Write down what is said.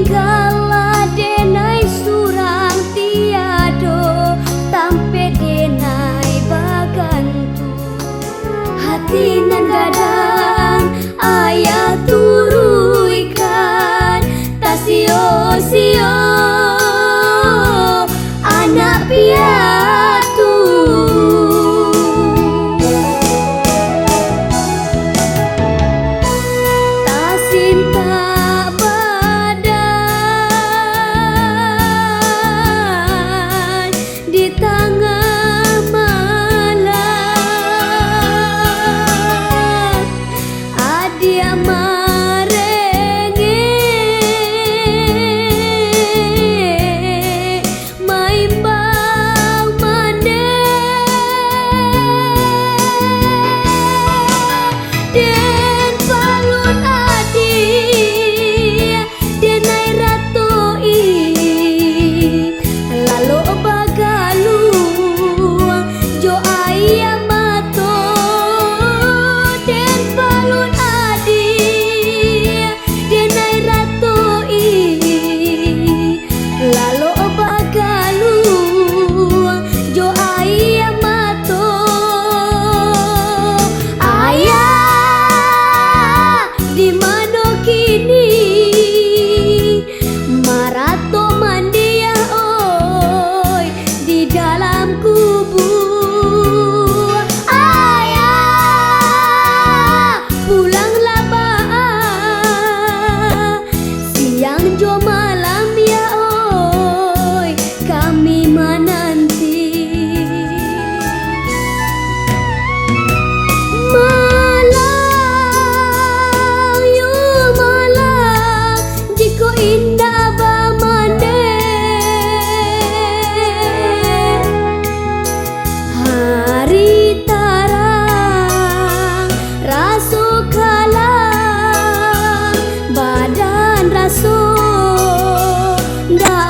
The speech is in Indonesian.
Kala denai surang tiado tampe denai bagantu hati nan gadang ayah turuikan tasio-sio anak piatu tasinta badan di tengah malam adia marenge maimbang mande den palun adi denai ratoi lalu bagaluang jo ayah mato den palun adi denai ratoi lalu bagaluang jo ayah mato ayah di mano kini marato mandia oi di dalam kubur ayah pulanglah baa siang jo malam ya oi kami menanti malang yo malang jiko indah bamande hari tarang raso kalang badan raso ndak